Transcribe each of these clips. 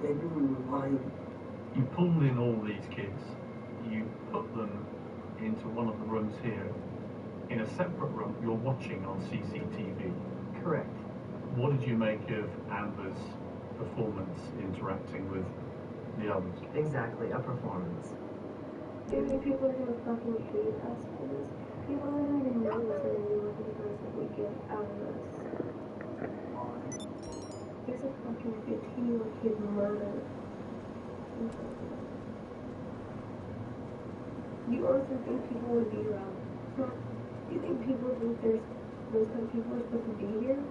You pulled in all these kids, you put them into one of the rooms here. In a separate room, you're watching on CCTV. Correct. What did you make of Amber's performance interacting with the others? Exactly, a performance. Maybe people are gonna fucking hate us for this. People are gonna even know what's gonna be looking for us if we get out of this. There's a fucking 15-year-old kid murdered. You also think people would be around? You think people think there's those kind of people are supposed to be here?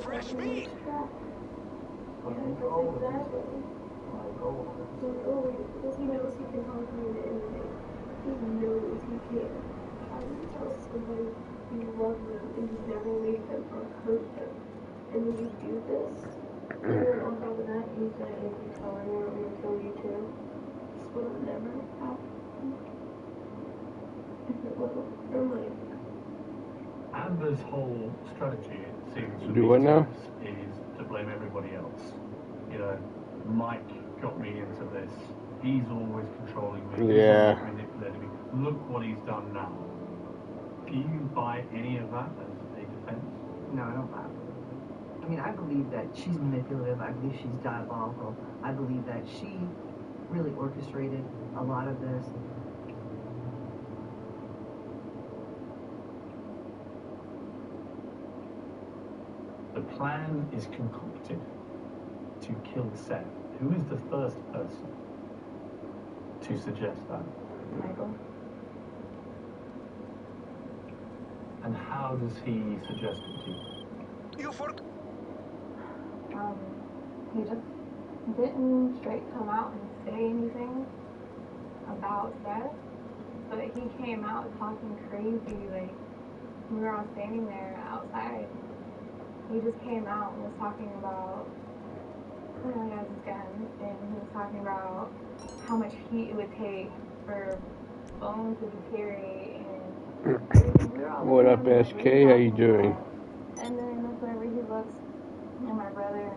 Fresh meat! Because he knows he can conquer the enemy. He knows he can. How do you tell somebody you love them and you never leave them or hurt them? And then you do this? And then on top of that, you say, if you tell anyone, I'm going to kill you too. This would have never happened. If it wasn't for my... Amber's whole strategy, it seems to Do what now? Is to blame everybody else. You know, Mike got me into this. He's always controlling me. Yeah. He's always manipulating me. Look what he's done now. Do you buy any of that as a defense? No, I don't buy it. I mean, I believe that she's manipulative. I believe she's diabolical. I believe that she really orchestrated a lot of this. The plan is concocted to kill Seth. Who is the first person to suggest that? Michael. And how does he suggest it to you? You for... He just didn't straight come out and say anything about Seth, but he came out talking crazy, like, we were all standing there outside. He just came out and was talking about, he has his gun, and he was talking about how much heat it would take for bones to deteriorate, and we were all What up, SK? How you doing? And then whenever he looks at my brother,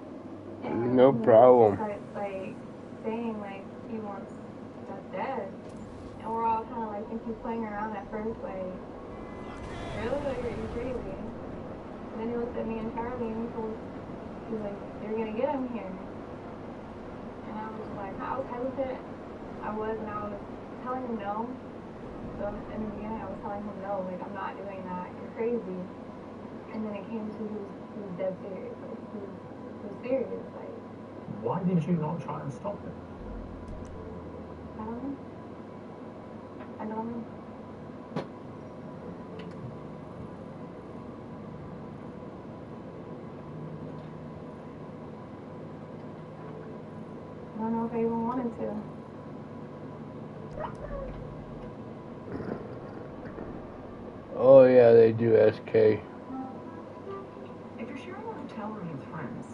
and No problem. He starts, like, saying, like, he wants us dead, and we're all kind of like, think he's playing around at first, like, really? Like, are you crazy? And then he looked at me and Charlie and he was like, you're gonna get him here. And I was like, I was hesitant. I was telling him no. So in the beginning I was telling him no, like, I'm not doing that, you're crazy. And then it came to he was dead serious, like, he was serious, like. Why did you not try and stop him? I don't know. I don't know. I don't know if I even wanted to. Oh yeah, they do, SK. If you're sharing a hotel room with friends,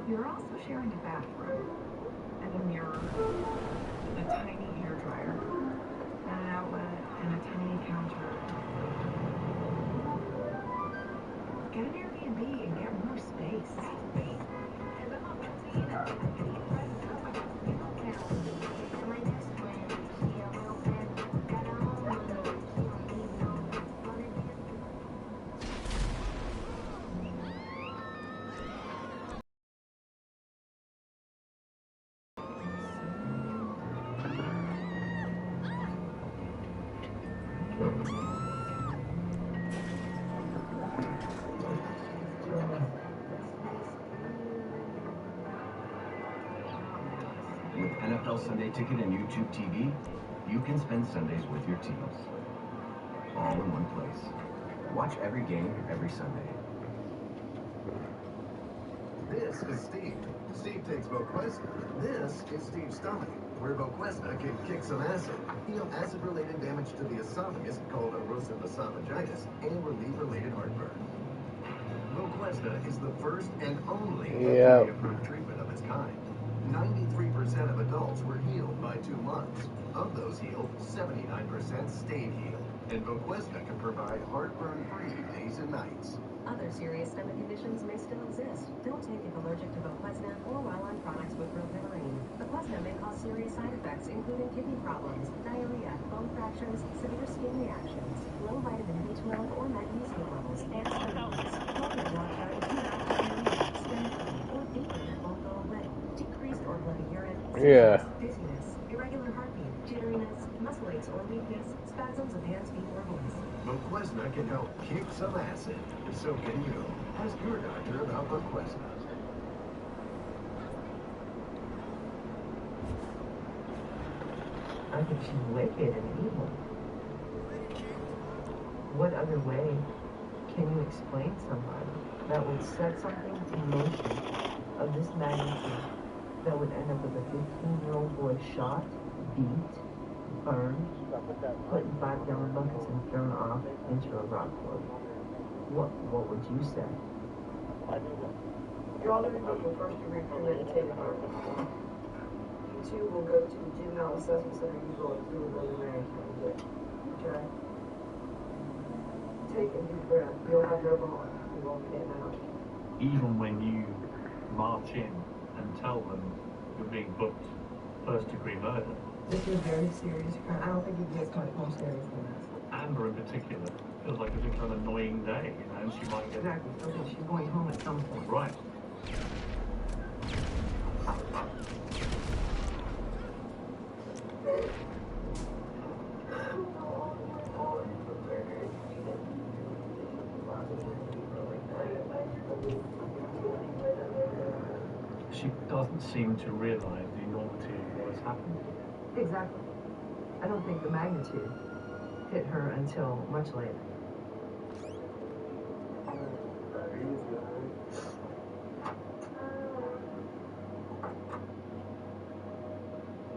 you're also sharing a bathroom, and a mirror, a tiny hairdryer, and an outlet, and a tiny counter. Get an Airbnb and get more space. With NFL Sunday Ticket and YouTube TV, you can spend Sundays with your teams. All in one place. Watch every game, every Sunday. This is Steve. Steve takes Voquezna. This is Steve's stomach, where Voquezna can kick some acid, heal acid-related damage to the esophagus called erosive esophagitis, and relieve related heartburn. Voquezna is the first and only Yeah. FDA-approved treatment of its kind. 93% of adults were healed by 2 months. Of those healed, 79% stayed healed. And Voquezna can provide heartburn-free days and nights. Other serious stomach conditions may still exist. Don't take if allergic to Voquezna or while on products with rilpivirine. Voquezna may cause serious side effects, including kidney problems, diarrhea, bone fractures, severe skin reactions, low vitamin B12 or magnesium levels, and stomatitis. Longer jaw time, skin or fever that won't go away. Decreased or bloody urine, Yeah. dizziness, irregular heartbeat, jitteriness, muscle aches or weakness, spasms of hands, feet, or voice. Voquezna can help kick some acid. So can you. Ask your doctor about Voquezna. I think she's wicked and evil. What other way can you explain somebody that would set something in motion of this magnitude that would end up with a 15-year-old boy shot, beat, burned, put in 5-gallon buckets and thrown off into a rock quarry? What would you say? You're all looking for first-degree premeditated murder. You two will go to the juvenile assessment center you go to where the Marion County Jail. Okay? Take a deep breath. You'll have your bond. You won't get out. Even when you march in and tell them you're being booked first-degree murder, This is very serious crime. I don't think it gets much more serious than this. Amber in particular feels like it's been an annoying day, and she might get Exactly. Okay, she's going home at some point. right. She doesn't seem to realize the enormity of what has happened. Exactly. I don't think the magnitude hit her until much later.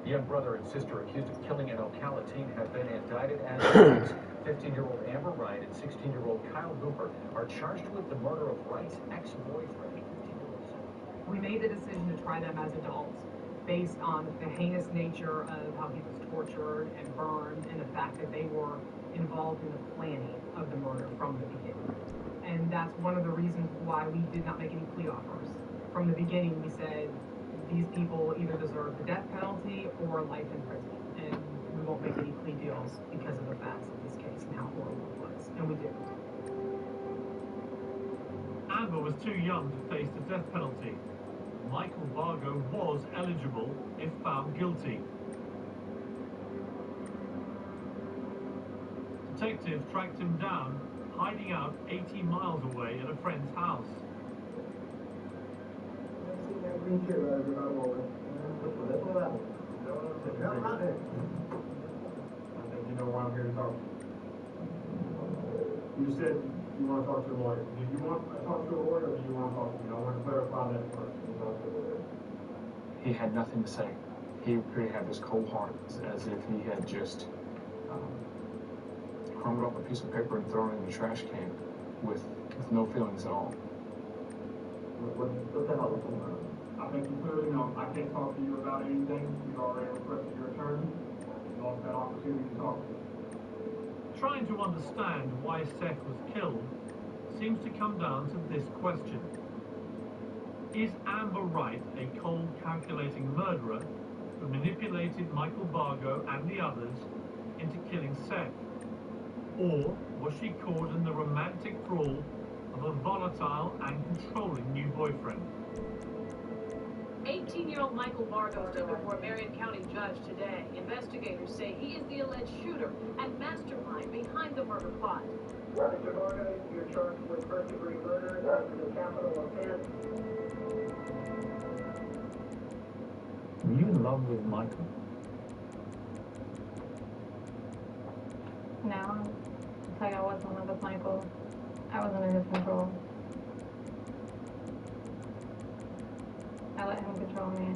The young brother and sister accused of killing an Ocala teen have been indicted as police. 15-year-old Amber Wright and 16-year-old Kyle Hooper are charged with the murder of Wright's ex-boyfriend, 15-year-old son. We made the decision to try them as adults based on the heinous nature of how he was tortured and burned and the fact that they were involved in the planning of the murder from the beginning. And that's one of the reasons why we did not make any plea offers. From the beginning, we said these people either deserve the death penalty or life in prison. And we won't make any plea deals because of the facts of this case and how horrible it was. And we didn't. Amber was too young to face the death penalty. Michael Bargo was eligible if found guilty. Detectives tracked him down, hiding out 80 miles away at a friend's house. You know why I'm here to talk. You said you want to talk to a lawyer. Do you want to talk to a lawyer or do you want to talk to me? I want to clarify that first. He had nothing to say. He appeared to have this cold heart, as if he had just crumbled up a piece of paper and thrown it in the trash can with no feelings at all. What the hell is going on? I think you clearly know I can't talk to you about anything. You've already requested your attorney. You lost that opportunity to talk to me. Trying to understand why Seth was killed seems to come down to this question. Is Amber Wright a cold, calculating murderer who manipulated Michael Bargo and the others into killing Seth? Or was she caught in the romantic thrall of a volatile and controlling new boyfriend? 18-year-old Michael Bargo stood before a Marion County judge today. Investigators say he is the alleged shooter and mastermind behind the murder plot. Mr. Bargo, you're charged with first-degree murder. That's a capital offense. Were you in love with Michael? No, it's like I wasn't in love with Michael. I wasn't in his control. I let him control me.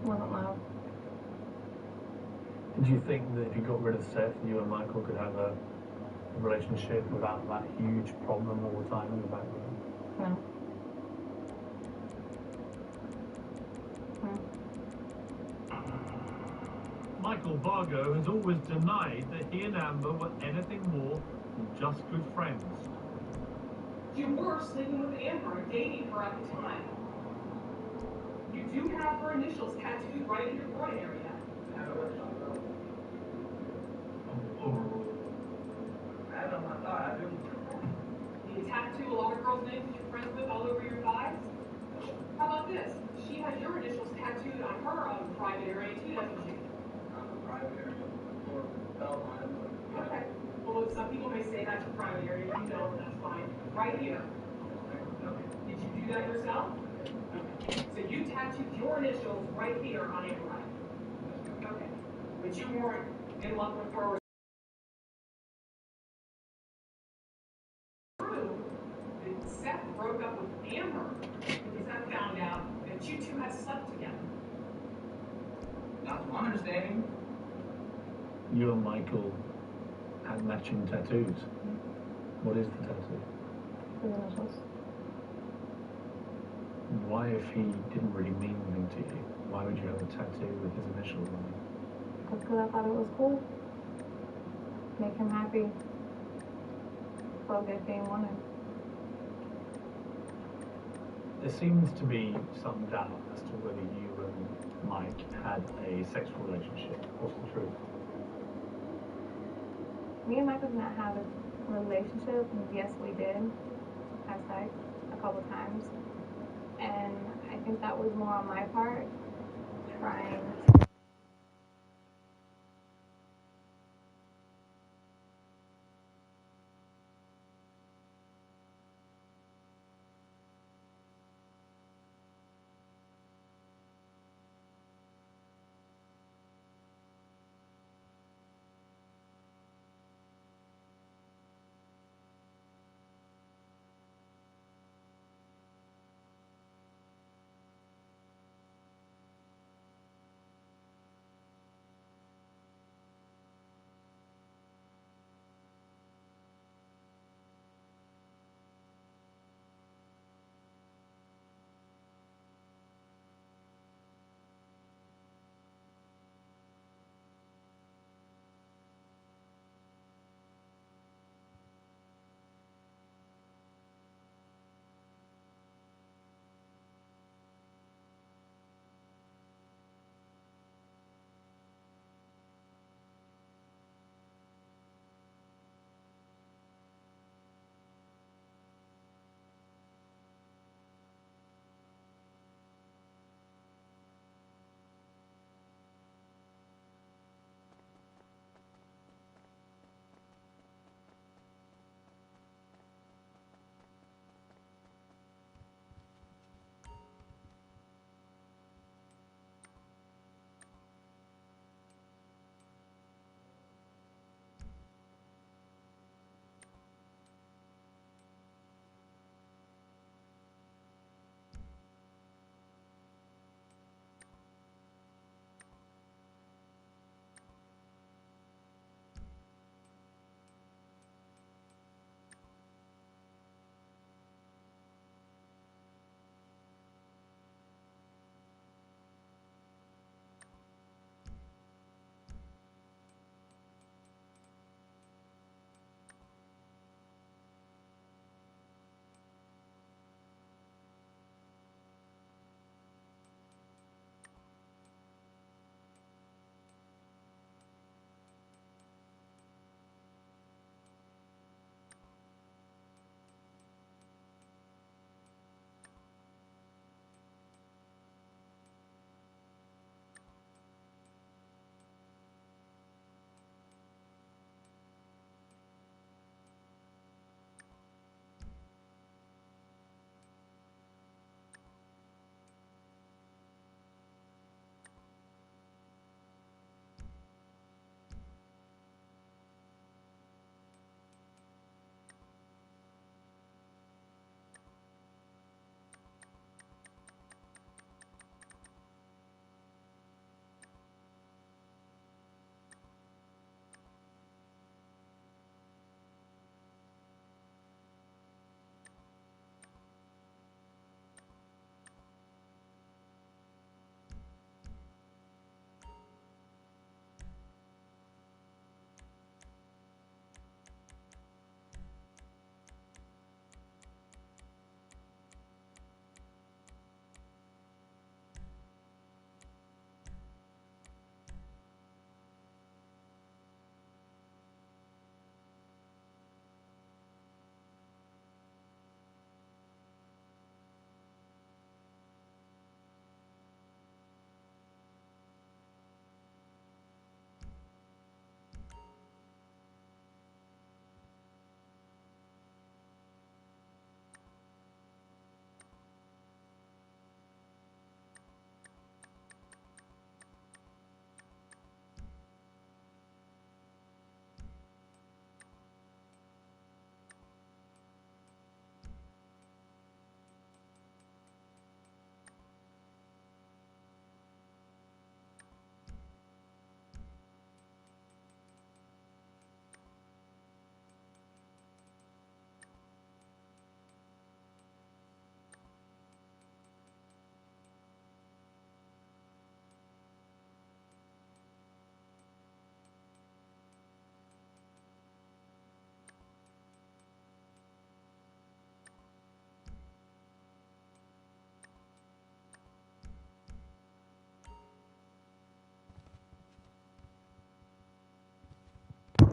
It wasn't love. Did you think that if you got rid of Seth, you and Michael could have a relationship without that huge problem all the time in the background? No. Michael Vargo has always denied that he and Amber were anything more than just good friends. You were sleeping with Amber and dating her at the time. You do have her initials tattooed right in your groin area. Adam, I thought I do. You tattoo a lot of girls' names that you're friends with all over your thighs? How about this? She has your initials tattooed on her private area too, doesn't she? On the private area or Beltline. Okay. Well, some people may say that's your private area. You know, that's fine. Right here. Did you do that yourself? So you tattooed your initials right here on Amber Right. Okay. But you weren't in love with her or true that Seth broke up with Amber because Seth found out that you two had slept together. Not to my understanding. You and Michael had matching tattoos. What is the tattoo? His initials. Why, if he didn't really mean anything to you, why would you have a tattoo with his initials on it? Because I thought it was cool. Make him happy. Feel good being wanted. There seems to be some doubt as to whether you and Mike had a sexual relationship. What's the truth? Me and Michael did not have a relationship. Yes, we did have sex a couple times. And I think that was more on my part, trying to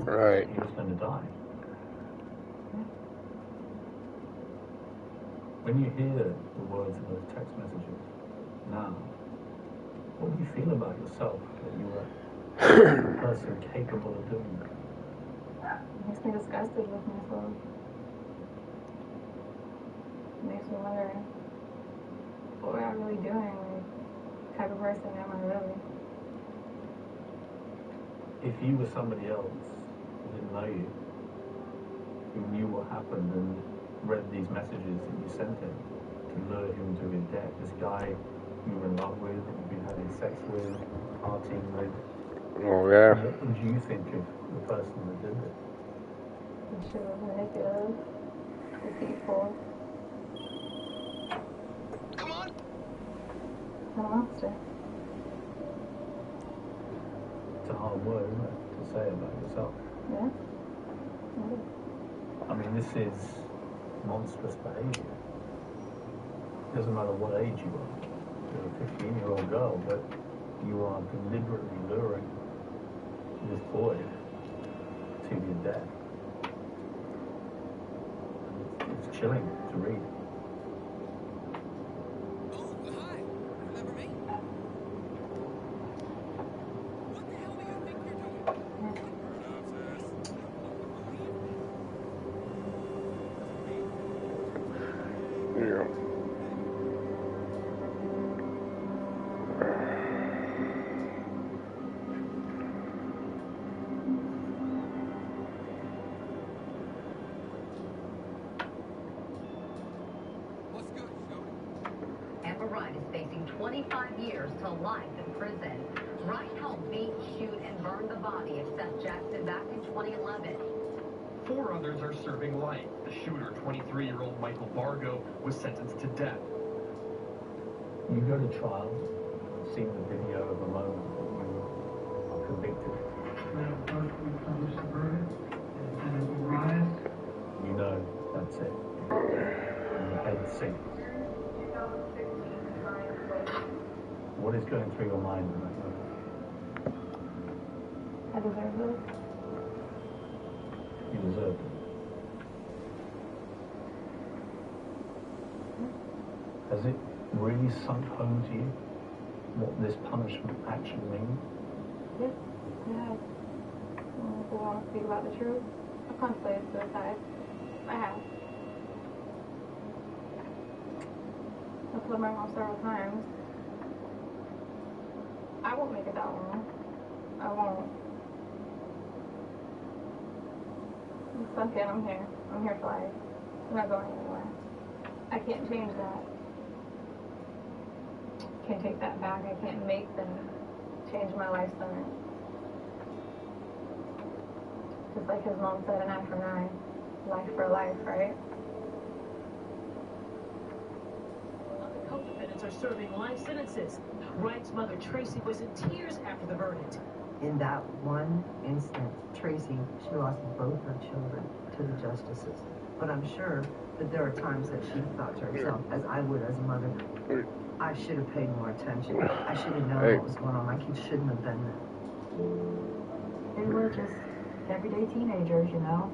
Right. He was going to die. When you hear the words of those text messages now, what do you feel about yourself that you were a person capable of doing that? It makes me disgusted with myself. It makes me wonder, what am I really doing? Like, what type of person am I really? If you were somebody else who didn't know you, who knew what happened and read these messages that you sent him to lure him to his death, this guy you were in love with, that you've been having sex with, partying with, Oh, yeah. what would you think of the person that did this? This shit was manipulative, deceitful. Come on! A monster. It's a hard word, isn't it, to say about yourself? Yeah. I mean, this is monstrous behavior. It doesn't matter what age you are. You're a 15-year-old girl, but you are deliberately luring this boy to your death. It's chilling to read. Yeah. Amber Wright is facing 25 years to life in prison. Wright helped beat, shoot, and burn the body of Seth Jackson back in 2011. 4 others are serving life. The shooter, 23-year-old Michael Bargo, was sentenced to death. You go to trial, seeing the video of the moment that you are convicted. Now, first we publish the verdict, and it will rise. You know that's it. And your head sinks. What is going through your mind in that moment? I deserve this. You deserved it. Has it really sunk home to you what this punishment actually means? Yeah, it has. If we want to speak about the truth, I've contemplated suicide. I have. I've told my mom several times. I won't make it that long. I won't. I'm sunk in, I'm here. I'm here for life. I'm not going anywhere. I can't change that. Can't take that back. I can't make them change my life sentence. Just like his mom said, an eye for an eye. Life for life, right? Other co-defendants are serving life sentences. Wright's mother, Tracy, was in tears after the verdict. In that one instant, Tracy, she lost both her children to the justices. But I'm sure that there are times that she thought to herself, as I would as a mother, I should have paid more attention. I should have known what was going on. My kids shouldn't have been there. They were just everyday teenagers, you know.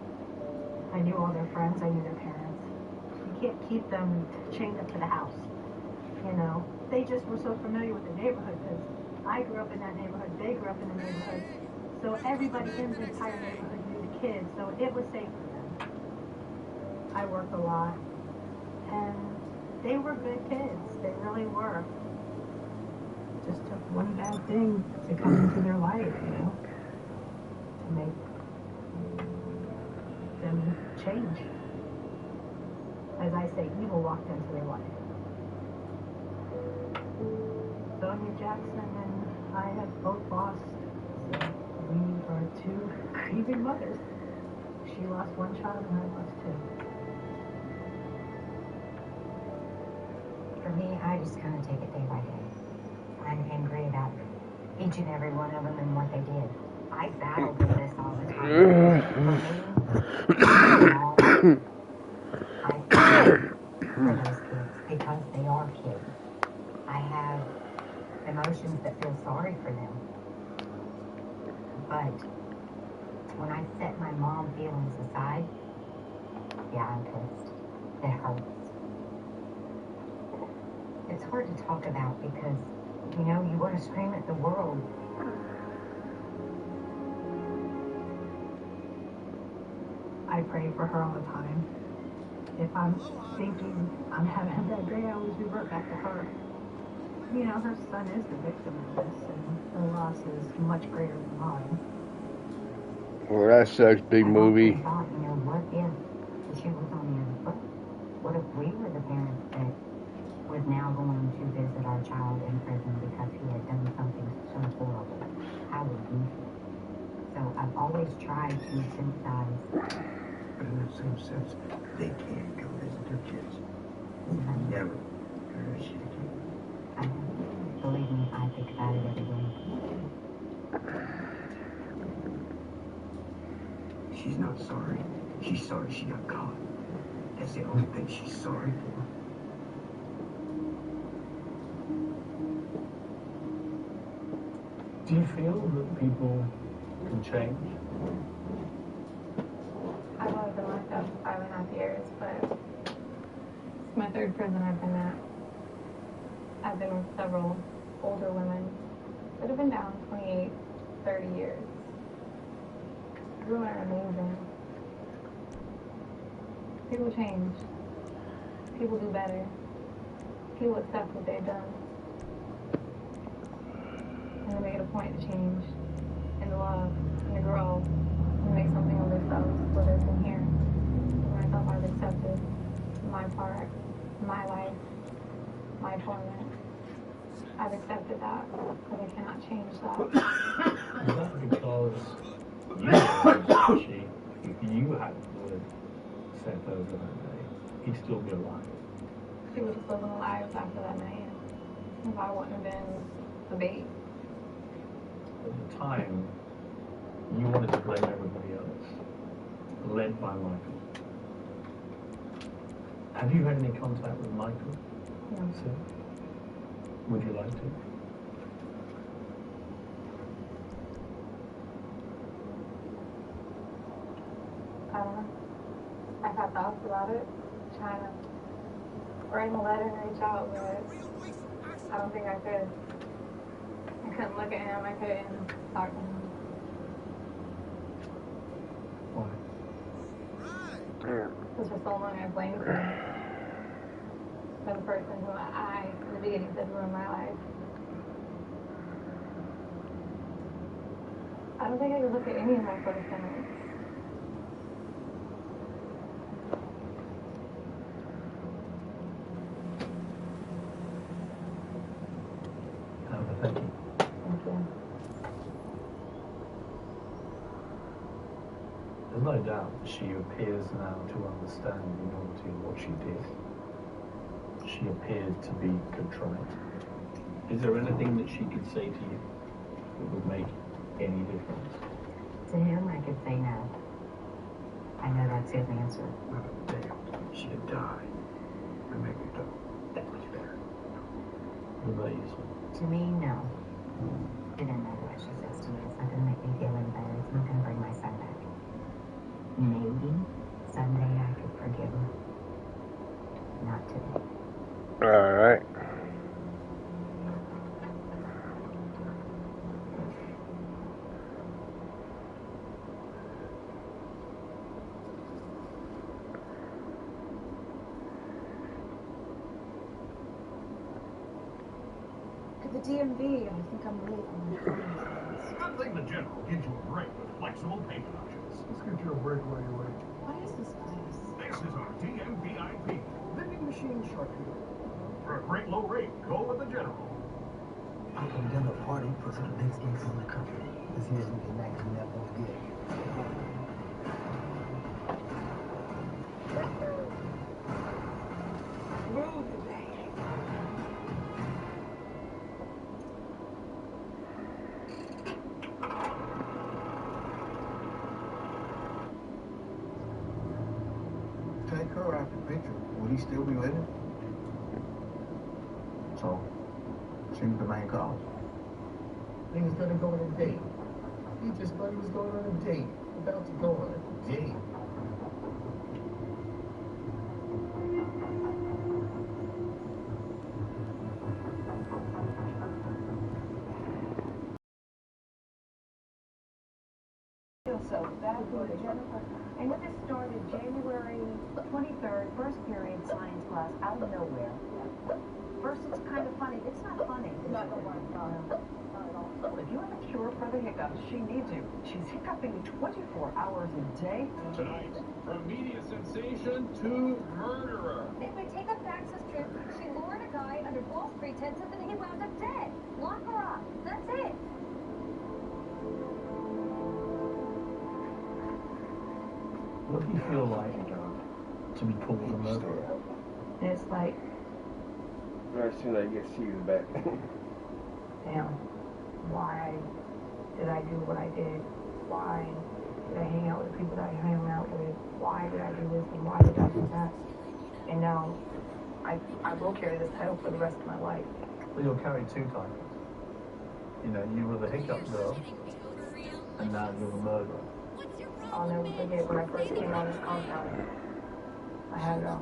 I knew all their friends. I knew their parents. You can't keep them chained up to the house, you know. They just were so familiar with the neighborhood because I grew up in that neighborhood. They grew up in the neighborhood. So everybody in the entire neighborhood knew the kids. So it was safe for them. I worked a lot. And they were good kids. They really were. It just took one bad thing to come into their life, you know, to make them change. As I say, evil walked into their life. Sonia Jackson and I have both lost. So we are two grieving mothers. She lost one child and I lost two. For me, I just kind of take it day by day. I'm angry about each and every one of them and what they did. I battle with this all the time. For me, I feel for those kids because they are kids. I have emotions that feel sorry for them. But when I set my mom feelings aside, yeah, I'm pissed. It hurts. It's hard to talk about because, you know, you want to scream at the world. I pray for her all the time. If I'm thinking I'm having a bad day, I always revert back to her. You know, her son is the victim of this, and the loss is much greater than mine. Well, that sucks, big movie. I thought, you know, what if she was on the other foot? What if we were the parents that was now going to visit our child in prison because he had done something so horrible? How would we feel? So I've always tried to sympathize. But in that same sense, they can't come visit their kids. Never. Believe me, I think about it every day. She's not sorry. She's sorry she got caught. That's the only thing she's sorry for. Do you feel that people can change? I've only been locked up for 5.5 years, but it's my third prison I've been at. I've been with several older women that have been down 28, 30 years. Women are amazing. People change. People do better. People accept what they've done. And they make it a point to change, and to love, and to grow, and make something of themselves, whether it's in here. When I felt I was accepted, my part, my life, my torment. I've accepted that, but I cannot change that. Is that because you know she, if you hadn't would set over that day, he'd still be alive? She would have still been alive after that night if I wouldn't have been the bait. At the time, you wanted to blame everybody else, led by Michael. Have you had any contact with Michael? No. So, would you like to? I don't know. I've had thoughts about it, trying to write a letter and reach out, but I don't think I could. I couldn't look at him, I couldn't talk to him. Why? Because for so long I blamed him for the person who I, in the beginning, said ruined my life. I don't think I could look at any of my close friends. Thank you. Thank you. There's no doubt she appears now to understand the enormity of what she did. She appeared to be contrite. Is there anything that she could say to you that would make any difference? To him, I could say no. I know that's his answer. Damn, she'd die. It make me feel that much better. What about you, son? To me, no. It doesn't matter what she says to me. It's not going to make me feel any better. It's not going to bring my son back. Maybe someday I could forgive her. Not today. All right. To the DMV, I think I'm late on my phone. Good thing the General gives you a break with flexible payment options. Let's get you a break while you wait. What is this place? This is our DMVIP. Vending machine charcuterie. For a great low rate, go with the General. I can never party for the next gigs in the country. This year's looking like a never good. Move today. Take her out the picture. Would he still be living? So, seems the main cause. He was gonna go on a date. He just thought he was going on a date. about to go on a date. So that was Jennifer. I know this started January 23rd, first period science class, out of nowhere. First, it's kind of funny. It's not funny. Not at all. If you have a cure for the hiccups, she needs you. She's hiccuping 24 hours a day. Tonight, from media sensation to murderer. If we take up Dax's trip, she lured a guy under false pretenses and he wound up dead. Lock her up. That's it. What do you feel like to be called a murderer? And it's like, very soon I get seized back. damn, why did I do what I did? Why did I hang out with the people that I hang out with? Why did I do this and why did I do that? And now I will carry this title for the rest of my life. Well, you'll carry two titles. You know, you were the hiccup girl, and now you're the murderer. I'll never forget when I first came on this compound. I had a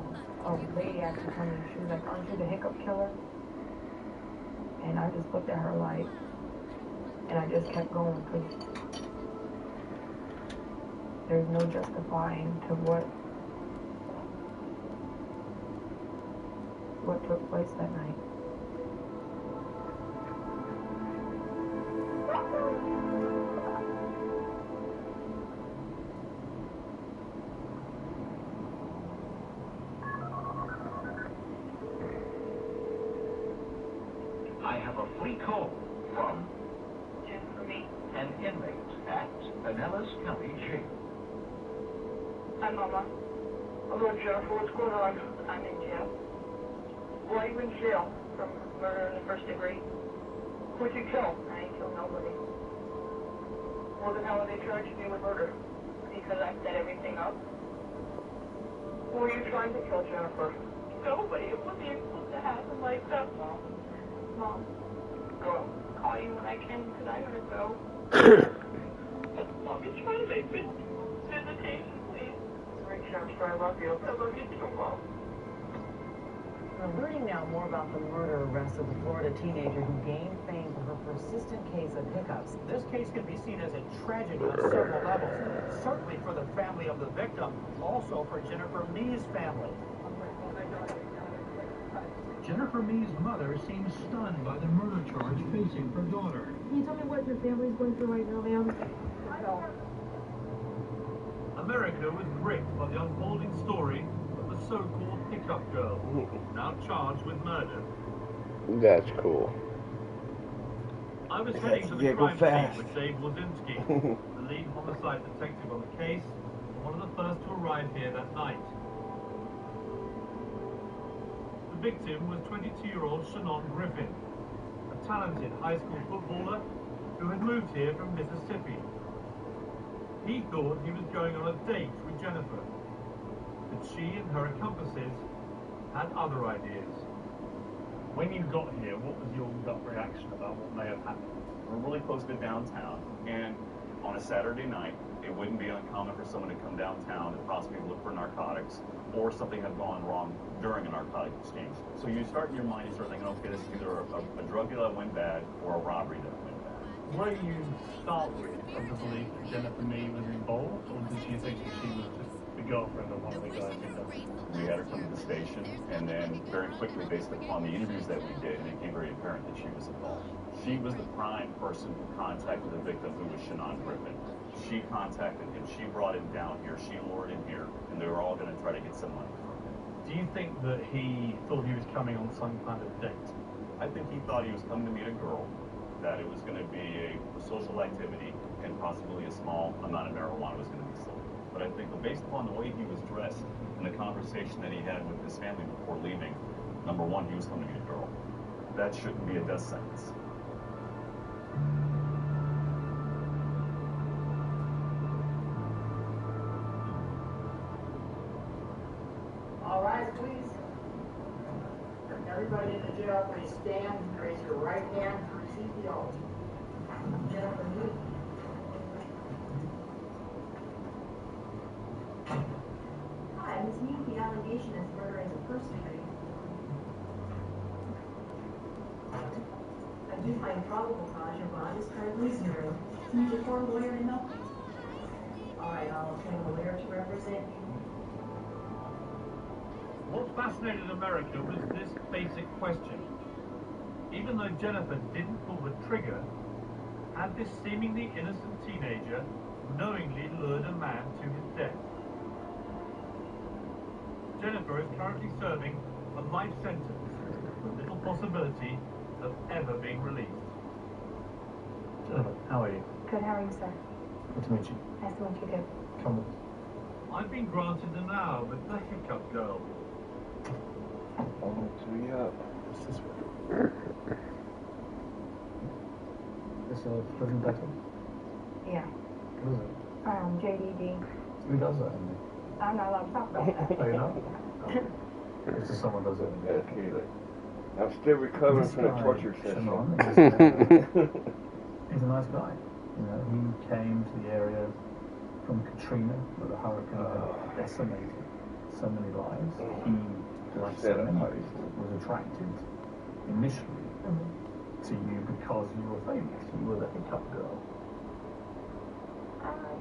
lady actually come in. She was like, "Aren't you the hiccup killer?" And I just looked at her like, and I just kept going because there's no justifying to what took place that night. I have a free call from an inmate at Pinellas County Jail. Hi, Mama. Hello, Jennifer. What's going on? I'm in jail. Why are you in jail? From murder in the first degree. Who'd you kill? I ain't killed nobody. Well, then how are they charging you with murder? Because I set everything up. Who are you trying to kill, Jennifer? Nobody. It wasn't even supposed to happen like that, Mom. Mom, I'll call you when I can because I gotta go. Mom, you're trying to make visitation, please. Rachel, I'm sure I love you. I love you too, Mom. We're learning now more about the murder arrest of the Florida teenager who gained fame for her persistent case of hiccups. This case can be seen as a tragedy on several levels. Certainly for the family of the victim, also for Jennifer Mee's family. Jennifer Mee's mother seems stunned by the murder charge facing her daughter. Can you tell me what your family's going through right now, ma'am? America was gripped by the unfolding story of the so-called hiccup girl, now charged with murder. That's cool. I was heading to the crime scene with Dave Wazinski, the lead homicide detective on the case, and one of the first to arrive here that night. The victim was 22-year-old Shannon Griffin, a talented high school footballer who had moved here from Mississippi. He thought he was going on a date with Jennifer, but she and her accomplices had other ideas. When you got here, what was your gut reaction about what may have happened? We're really close to downtown, and on a Saturday night, it wouldn't be uncommon for someone to come downtown and possibly look for narcotics, or something had gone wrong during a narcotic exchange. So you start in your mind, you start thinking, okay, this is either a drug deal that went bad or a robbery that went bad. Were you start with of the belief that Jennifer Mee was involved, or did you think that she was just the girlfriend of one of the guys who done it? We had her come to the station, and then very quickly, based upon the interviews that we did, it became very apparent that she was involved. She was the prime person who contacted the victim, who was Shannon Griffin. She contacted him, she brought him down here, she lured him here, and they were all going to try to get some money from him. Do you think that he thought he was coming on some kind of date? I think he thought he was coming to meet a girl, that it was going to be a social activity, and possibly a small amount of marijuana was going to be sold. But I think based upon the way he was dressed and the conversation that he had with his family before leaving, number one, he was coming to meet a girl. That shouldn't be a death sentence. All right, please. Everybody in the jail, please stand. Raise your right hand to receive the oath. Jennifer Mee. investigation as murder as a first degree. I do find probable cause your bond is currently 0. Need a foreign lawyer to help you? Alright, I'll appoint a lawyer to represent you. What fascinated America was this basic question. Even though Jennifer didn't pull the trigger, had this seemingly innocent teenager knowingly lured a man to his death? Jennifer is currently serving a life sentence with little possibility of ever being released. Jennifer, how are you? Good, how are you, sir? Good to meet you. Nice to meet you, too. Come with us. I've been granted an hour with the hiccup girl. What's this way? This prison better? Yeah. What is it? JDD. Who does that in there? I'm not allowed to talk about that. Oh, you're not? It's just someone does it in there. Okay. I'm still recovering from the torture session. He's a nice guy. You know, he came to the area from Katrina, where the hurricane had decimated so many lives. He, like so many, was attracted initially to you because you were famous. You were the hiccup girl.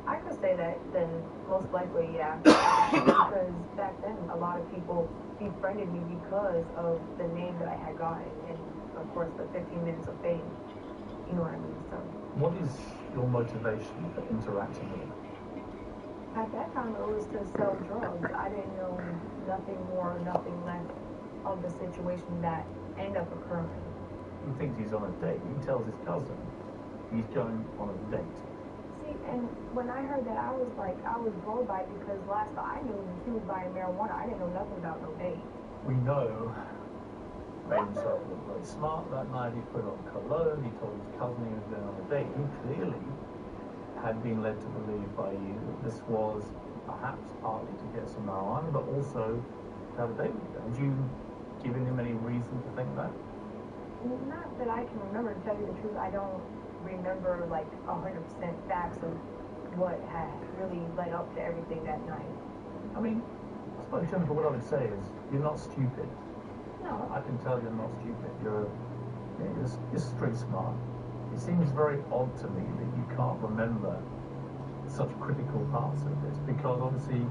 I could say that then, most likely, yeah. Because back then, a lot of people befriended me because of the name that I had gotten, and of course the 15 minutes of fame. You know what I mean? So. What is your motivation for interacting with him? At that time, it was to sell drugs. I didn't know nothing more, nothing less of the situation that ended up occurring. He thinks he's on a date. He tells his cousin he's going on a date. See, and when I heard that, I was blown by it because last I knew he was buying marijuana. I didn't know nothing about no date. We know made himself look very smart that night. He put on cologne. He told his cousin he was going on a date. He clearly had been led to believe by you that this was perhaps partly to get some marijuana, but also to have a date with you. Had you given him any reason to think that? Not that I can remember. To tell you the truth, I don't remember like 100% facts of what had really led up to everything that night. I mean, I suppose, Jennifer, what I would say is you're not stupid. No. I can tell you're not stupid. You're street smart. It seems very odd to me that you can't remember such critical parts of this, because obviously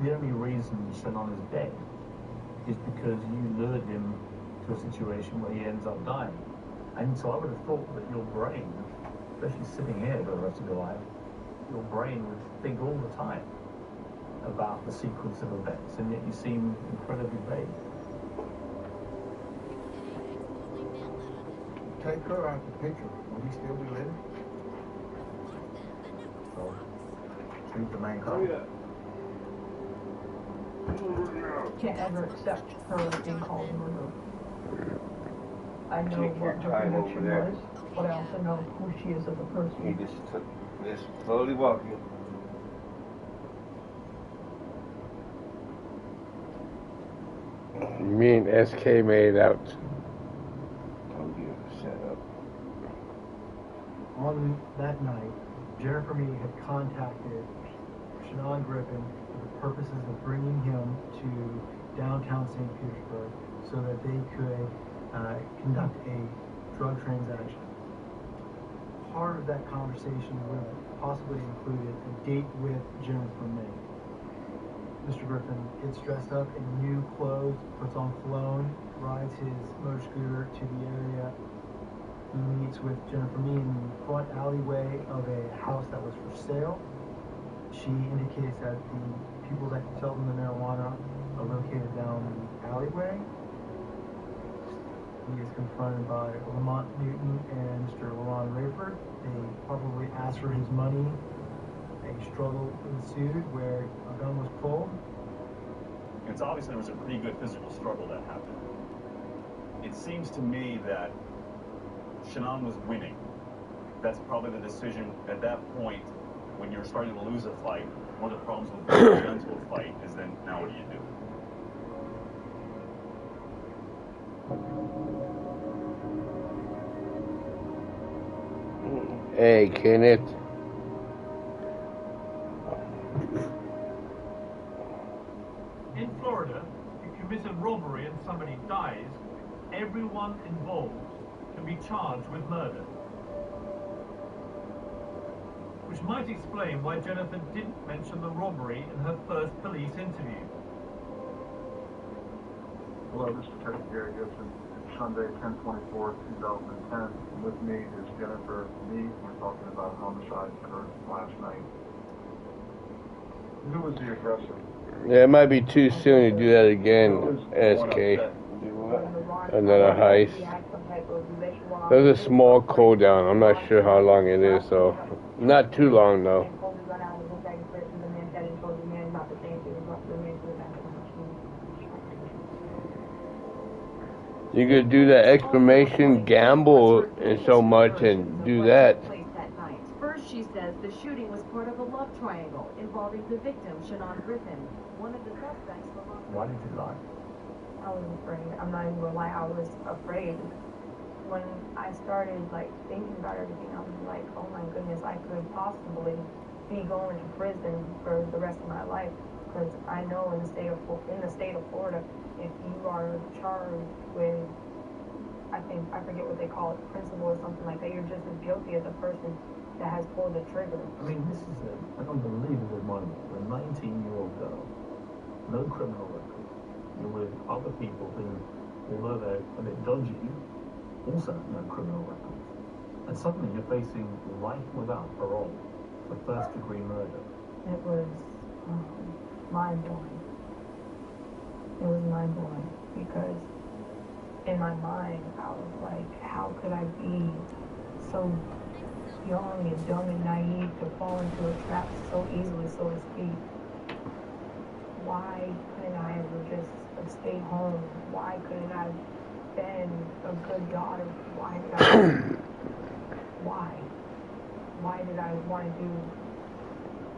the only reason Shannon is dead is because you lured him to a situation where he ends up dying. And so I would have thought that your brain, especially sitting here for the rest of your life, your brain would think all the time about the sequence of events, and yet you seem incredibly vague. Take her out the picture. Will he still be living? So, treat the main car. Can't ever accept her being called a murderer. I know what her conviction was, but I also know who she is as a person. He just took this slowly walking. Me and SK made out. Told you set up. On that night, Jennifer Mee had contacted Shannon Griffin for the purposes of bringing him to downtown St. Petersburg so that they could conduct a drug transaction. Part of that conversation would have possibly included a date with Jennifer Mee. Mr. Griffin gets dressed up in new clothes, puts on cologne, rides his motor scooter to the area. He meets with Jennifer Mee in the front alleyway of a house that was for sale. She indicates that the people that can sell them the marijuana are located down the alleyway. He is confronted by Lamont Newton and Mr. Laron Rayford. They probably asked for his money. A struggle ensued where a gun was pulled. It's obvious there was a pretty good physical struggle that happened. It seems to me that Shannon was winning. That's probably the decision at that point when you're starting to lose a fight. One of the problems with bringing a gun to a fight is then now what do you do? Hey, Kenneth. In Florida, days, everyone involved can be charged with murder. Which might explain why Jennifer didn't mention the robbery in her first police interview. Hello, this is Detective Gary Gibson. It's Sunday, 10/24/2010. With me is Jennifer Lee. We're talking about a homicide occurred last night. Who was the aggressor? Yeah, it might be too soon to do that again, SK. Another heist. There's a small cooldown. I'm not sure how long it is, so not too long though. You could do that exclamation gamble and so much and do that. First, she says the shooting was part of a love triangle involving the victim, Shannon Griffin. One of the suspects. Why did you lie? I was afraid. I'm not even gonna lie, I was afraid. When I started thinking about everything, I was like, oh my goodness, I could possibly be going to prison for the rest of my life. Because I know in the state of Florida, if you are charged with, I forget what they call it, principal or something like that, you're just as guilty as the person that has pulled the trigger. I mean, this is an unbelievable moment for a 19-year-old girl, no criminal record. You're with other people who, although they're a bit dodgy, also have no criminal records. And suddenly you're facing life without parole for first-degree murder. It was mind-blowing. It was mind-blowing because in my mind I was like, how could I be so young and dumb and naive to fall into a trap so easily, so to speak? Why couldn't I ever just have stayed home? Why couldn't I have been a good daughter? Why did I Why did I want to do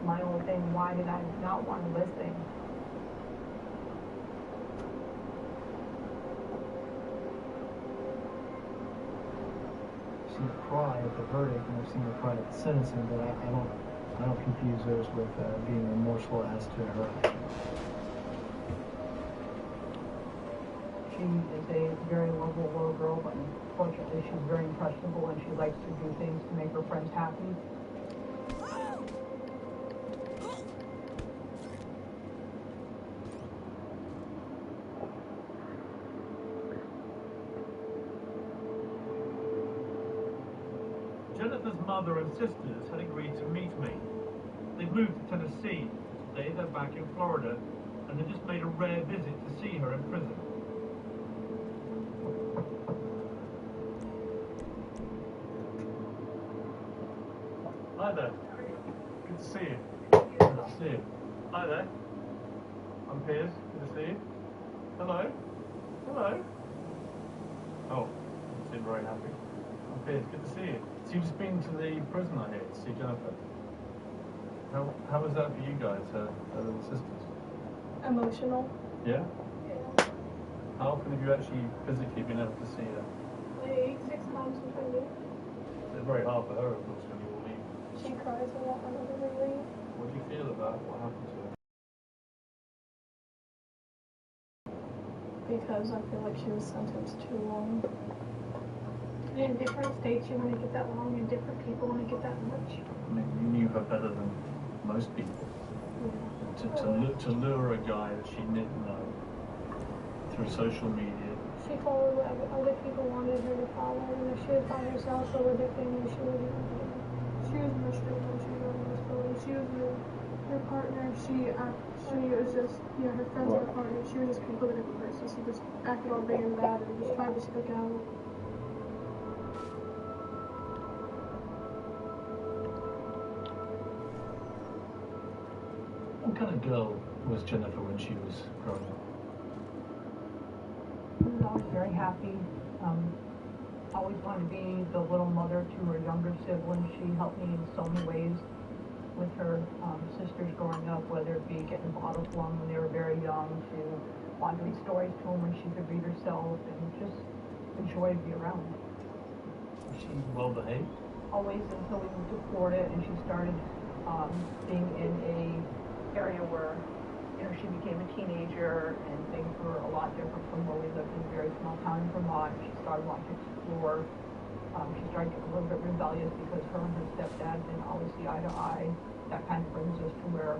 my own thing? Why did I not want to listen? She cried at the verdict, and I've seen her cry at the sentencing, but I don't confuse those with being remorseful as to her actions. She is a very lovable little girl, but unfortunately she's very impressionable and she likes to do things to make her friends happy. Jennifer's mother and sisters had agreed to meet me. They'd moved to Tennessee. Today they're back in Florida, and they just made a rare visit to see her in prison. Hi there. Good to see you. Good to see you. Hi there. I'm Piers. Good to see you. Hello. Hello. Oh, you seem very happy. I'm Piers. Good to see you. So you've just been to the prison, I hear, to see Jennifer. How was that for you guys, her little sisters? Emotional. Yeah? Yeah. How often have you actually physically been able to see her? Like 6 times since I leave. It's very hard for her, of course, when you all leave. She cries a lot whenever we leave. What do you feel about what happened to her? Because I feel like she was sentenced too long. In different states, you want to get that long, and different people want to get that much. I mean, you knew her better than most people. Yeah. To lure a guy that she didn't know through social media. She followed what other people wanted her to follow, and if she was by herself or with her family, she wouldn't even do it. She was miserable when she was in this building. She was with her partner. She was just, her friends were her partner. She was just a completely different person. She just acted all big and bad and just tried to stick out. What kind of girl was Jennifer when she was growing up? She was always very happy. Always wanted to be the little mother to her younger siblings. She helped me in so many ways with her sisters growing up, whether it be getting bottles flung when they were very young, to wanting to read stories to them when she could read herself, and just a joy to be around. Was she well behaved? Always, until we moved to Florida and she started being in a area where it you know, she became a teenager and things were a lot different from where we lived in a very small town in Vermont. She started wanting to explore. She started getting a little bit rebellious because her and her stepdad didn't always see eye to eye. That kind of brings us to where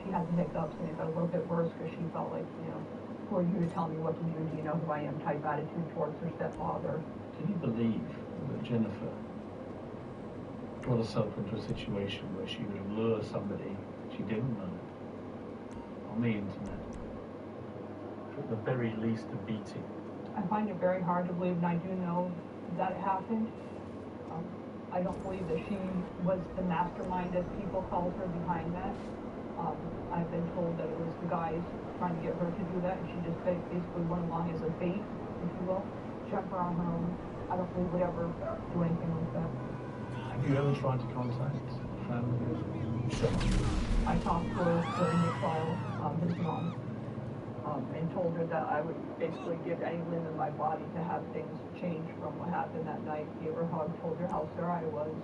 she had the hiccups, and it got a little bit worse because she felt like, you know, who are you to tell me what to do? Do you know who I am? Type attitude towards her stepfather. Can you believe that Jennifer got herself into a situation where she would lure somebody she didn't know on the internet for at the very least a beating? I find it very hard to believe, and I do know that it happened. I don't believe that she was the mastermind, as people called her, behind that. I've been told that it was the guys trying to get her to do that, and she just basically went along as a bait, if you will, jump her on her own. I don't believe we ever do anything like that. Have you ever tried to contact family? I talked to her during the trial, his mom, and told her that I would basically give any limb in my body to have things change from what happened that night. Gave her a hug, told her how sorry I was.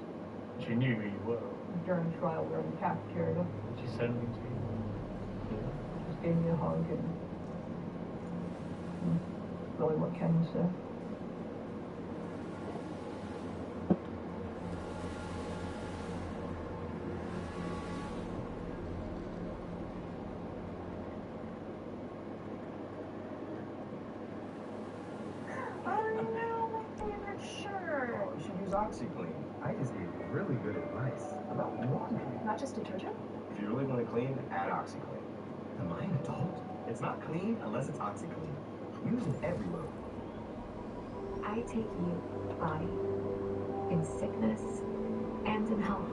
She knew who you were. During the trial, we were in the cafeteria. She said anything to you? Just gave me a hug, and really, what can you say? OxyClean. I just gave you really good advice about laundry. Not just detergent? If you really want to clean, add OxyClean. Am I an adult? It's not clean unless it's OxyClean. Use it everywhere. I take you, body, in sickness and in health,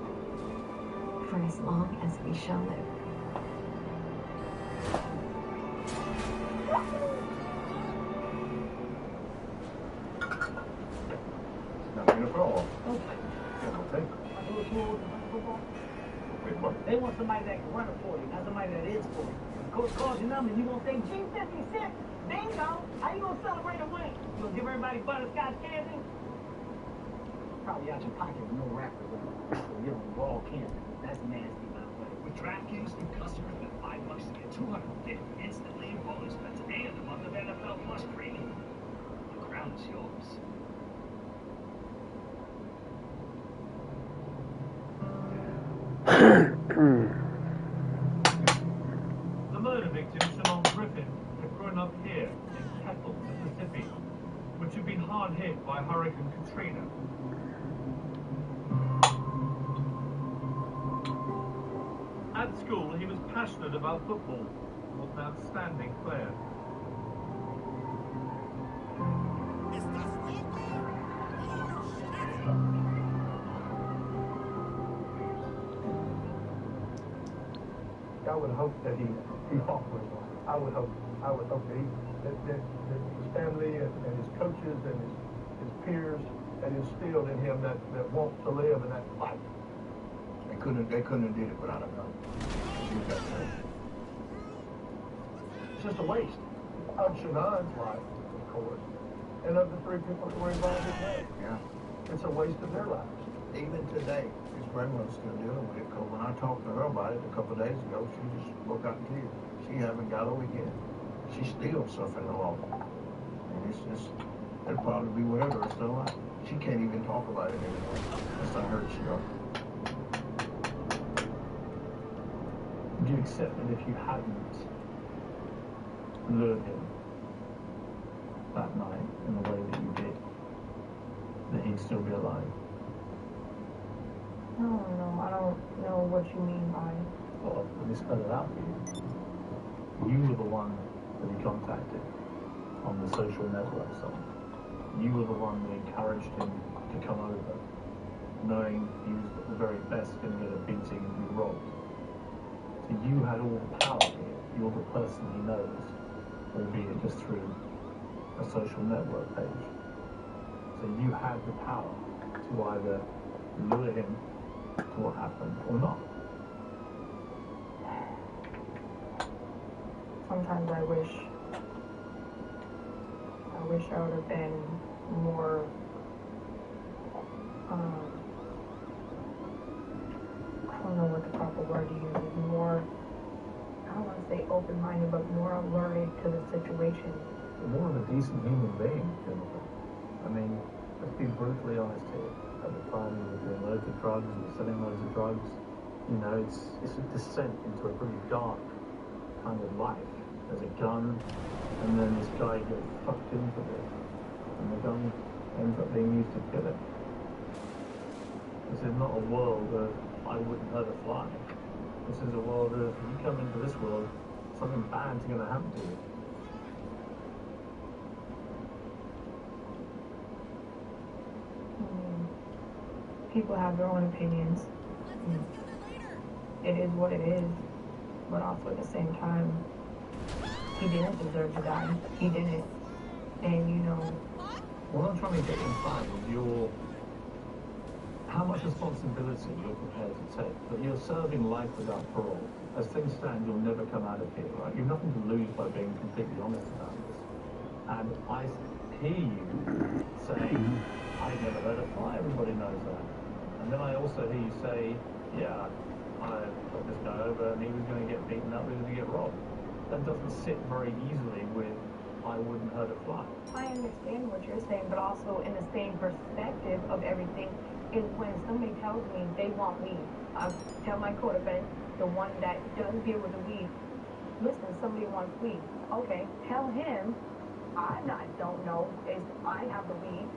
for as long as we shall live. Nothing at all. They want somebody that can run it for you, not somebody that is for you. If coach calls your number, you gonna say G56, bingo. How you gonna celebrate a win? You gonna give everybody butterscotch candy? Probably out your pocket with no wrappers on it. So you don't raw candy. That's nasty, by the way. With DraftKings, new customers bet $5 to get $250 instantly in bonus bets and a month of NFL Plus premium. The crown is yours. The murder victim, Shalon Griffin, had grown up here in Kettle, Mississippi, which had been hard hit by Hurricane Katrina. At school, he was passionate about football and was an outstanding player. I would hope that he fought for his life. I would hope that his family and his coaches and his peers had instilled in him that want to live and that fight. They couldn't have did it without a gun. It's just a waste of Shanon's life, of course, and of the three people that were involved in that. Yeah. It's a waste of their lives. Even today, his grandmother's still dealing with it, because when I talked to her about it a couple of days ago, she just broke out in tears. She haven't got over it yet. She's still suffering a lot. And it'll probably be with her the rest of her life. She can't even talk about it anymore. That's how hurt she is. Would you accept that if you hadn't lured him that night in the way that you did, that he'd still be alive? I don't know. I don't know what you mean by it. Well, let me spell it out for you. You were the one that he contacted on the social network site. You were the one that encouraged him to come over, knowing he was at the very best going to get a beating and be robbed. So you had all the power here. You're the person he knows, albeit just through a social network page. So you had the power to either lure him to what happened or not. Sometimes I wish I would have been more, I don't know what the proper word to use is, more, don't want to say open-minded, but more alerted to the situation. More of a decent human being, Jennifer. I mean, let's be brutally honest here. At the time, he was doing loads of drugs, he was selling loads of drugs. You know, it's a descent into a pretty dark kind of life. There's a gun, and then this guy gets sucked into it, and the gun ends up being used to kill him. This is not a world of I wouldn't hurt a fly. This is a world of you come into this world, something bad's going to happen to you. People have their own opinions. It is what it is, but also at the same time, he didn't deserve to die. He didn't. And you know, what I'm trying to get inside is how much responsibility you're prepared to take. That you're serving life without parole. As things stand, you'll never come out of here, right? You've nothing to lose by being completely honest about this. And I hear you saying, I never heard a fly, everybody knows that. And then I also hear you say, yeah, I took this guy over and he was going to get beaten up, he was going to get robbed. That doesn't sit very easily with, I wouldn't hurt a fly. I understand what you're saying, but also in the same perspective of everything is when somebody tells me they want weed. I tell my co-defendant, the one that does deal with the weed, listen, somebody wants weed. Okay, tell him, don't know, is I have the weed.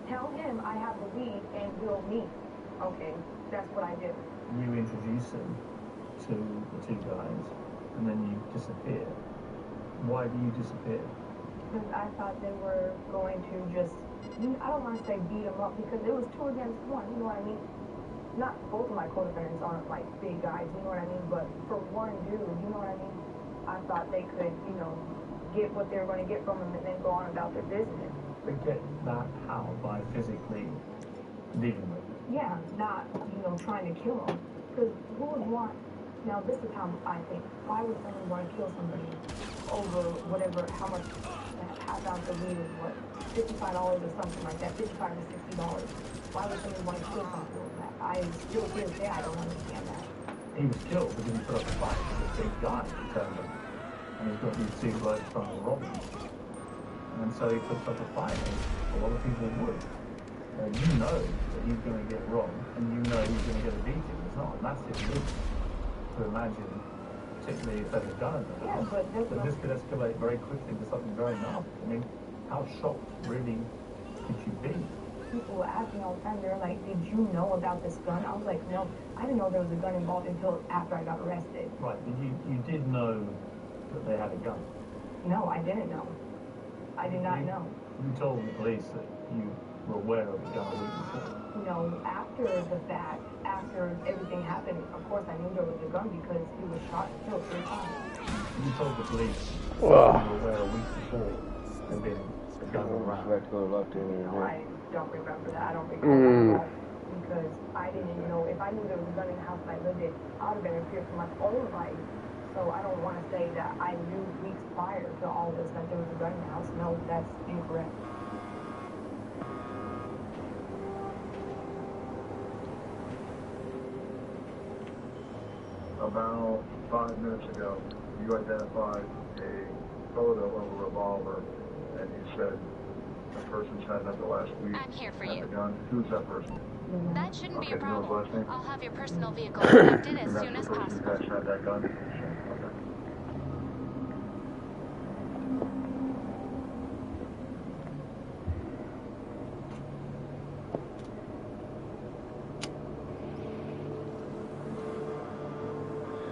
Tell him I have the weed and we'll meet. Okay, that's what I do. You introduce him to the two guys, and then you disappear. Why do you disappear? Because I thought they were going to just, I don't want to say beat him up, because it was 2 against 1, you know what I mean? Not both of my co-defendants aren't like big guys, you know what I mean? But for one dude, you know what I mean? I thought they could, you know, get what they were going to get from him and then go on about their business. But get that how? By physically dealing with it? Yeah, not, you know, trying to kill him. Because who would want, now this is how I think, why would someone want to kill somebody over whatever, how much, half ounce of weed is what, $55 or something like that, $55 to $60. Why would somebody want to kill somebody over that? I still to this day, I don't understand that. He was killed because he put up a fight with a big guy, he turned him. And he's got these 2 blokes trying to rob him. And so he puts up a fight, and a lot of people would. You know that he's going to get robbed, and you know he's going to get a beating. It's not a massive risk to imagine, particularly if there's a gun in the house, that this could escalate very quickly to something very nasty. I mean, how shocked really could you be? People were asking all the time, they were like, did you know about this gun? I was like, no, I didn't know there was a gun involved until after I got arrested. Right, but you did know that they had a gun? No, I didn't know. I did not know. You told the police that you were aware of the gun a week before? No, after the fact, after everything happened, of course I knew there was a gun because he was shot and killed 3 times. You told the police that you were aware a week before there being a gun around? No, I don't remember that. I don't recall that because I didn't even know. If I knew there was a gun in the house and I lived it, I would have been in fear for my own life. So I don't want to say that I knew weeks prior to all this that there was a gun in the house. No, that's incorrect. About 5 minutes ago, you identified a photo of a revolver, and you said the person's had that the last week. I'm here for had you. The gun. Who's that person? That shouldn't be a You know his last problem. name? I'll have your personal vehicle connected as And that's soon as the person who possible. has had that gun? Okay.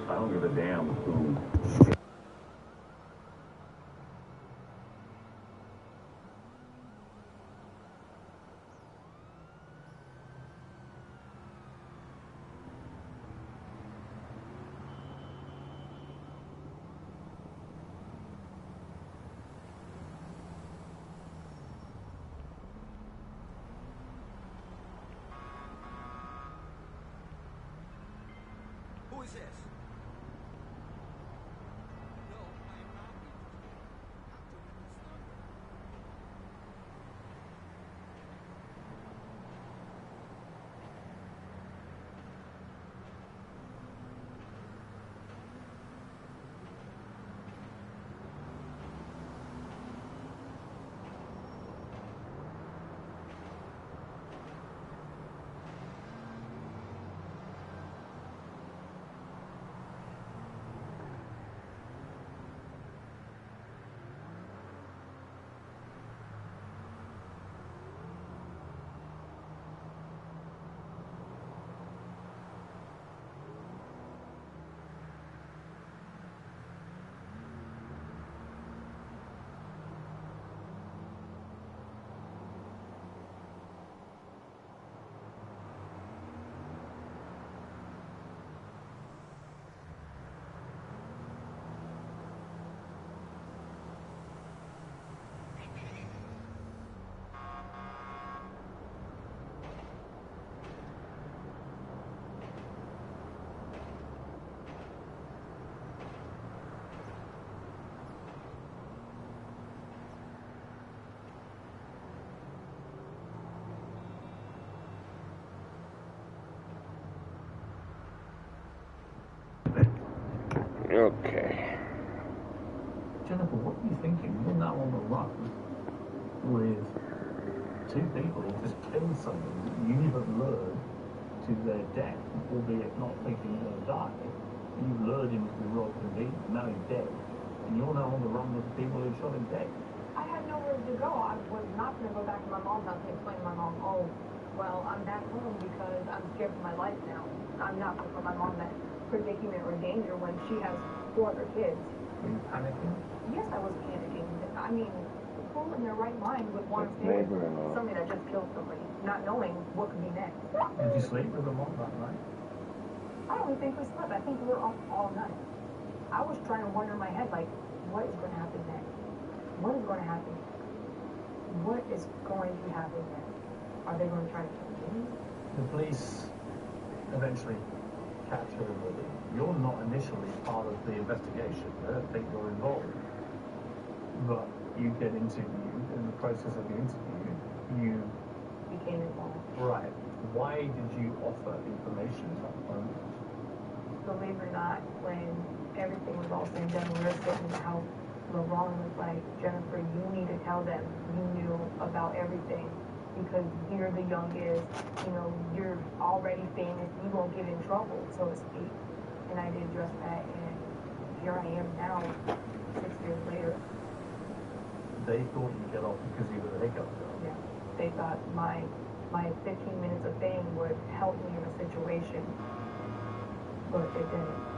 I don't give a damn who. Who is this? Okay. Jennifer, what are you thinking? You're now on the run with two people who just killed someone that you have lured to their death, albeit not thinking they're going to die. You've lured him to be robbed and beaten, and now he's dead. And you're now on the run with the people who shot him dead. I had nowhere to go. I was not going to go back to my mom's house and explain to my mom, oh, well, I'm back home because I'm scared for my life now. I'm not going to put my mom in that predicament or danger when she has 4 other kids. Were you panicking? Yes, I was panicking. I mean, who in their right mind would want to stay with somebody that just killed somebody, not knowing what could be next? Did you sleep with them all that night? I don't even think we slept. I think we were up all night. I was trying to wonder in my head, like, what is going to happen next? What is going to happen? What is going to happen next? Are they going to try to kill me? The police eventually catch her. You're not initially part of the investigation. They don't think you're involved. But you get interviewed. In the process of the interview, you became involved. Right. Why did you offer information at that moment? Believe it or not, when everything was all said and done, we were sitting in the house, LeBron was like, Jennifer, you need to tell them you knew about everything because you're the youngest, you know, you're already famous, you won't get in trouble, so to speak. And I did just that, and here I am now, 6 years later. They thought you'd get off because you were the hiccup girl. Yeah. They thought my 15 minutes of fame would help me in a situation, but it didn't.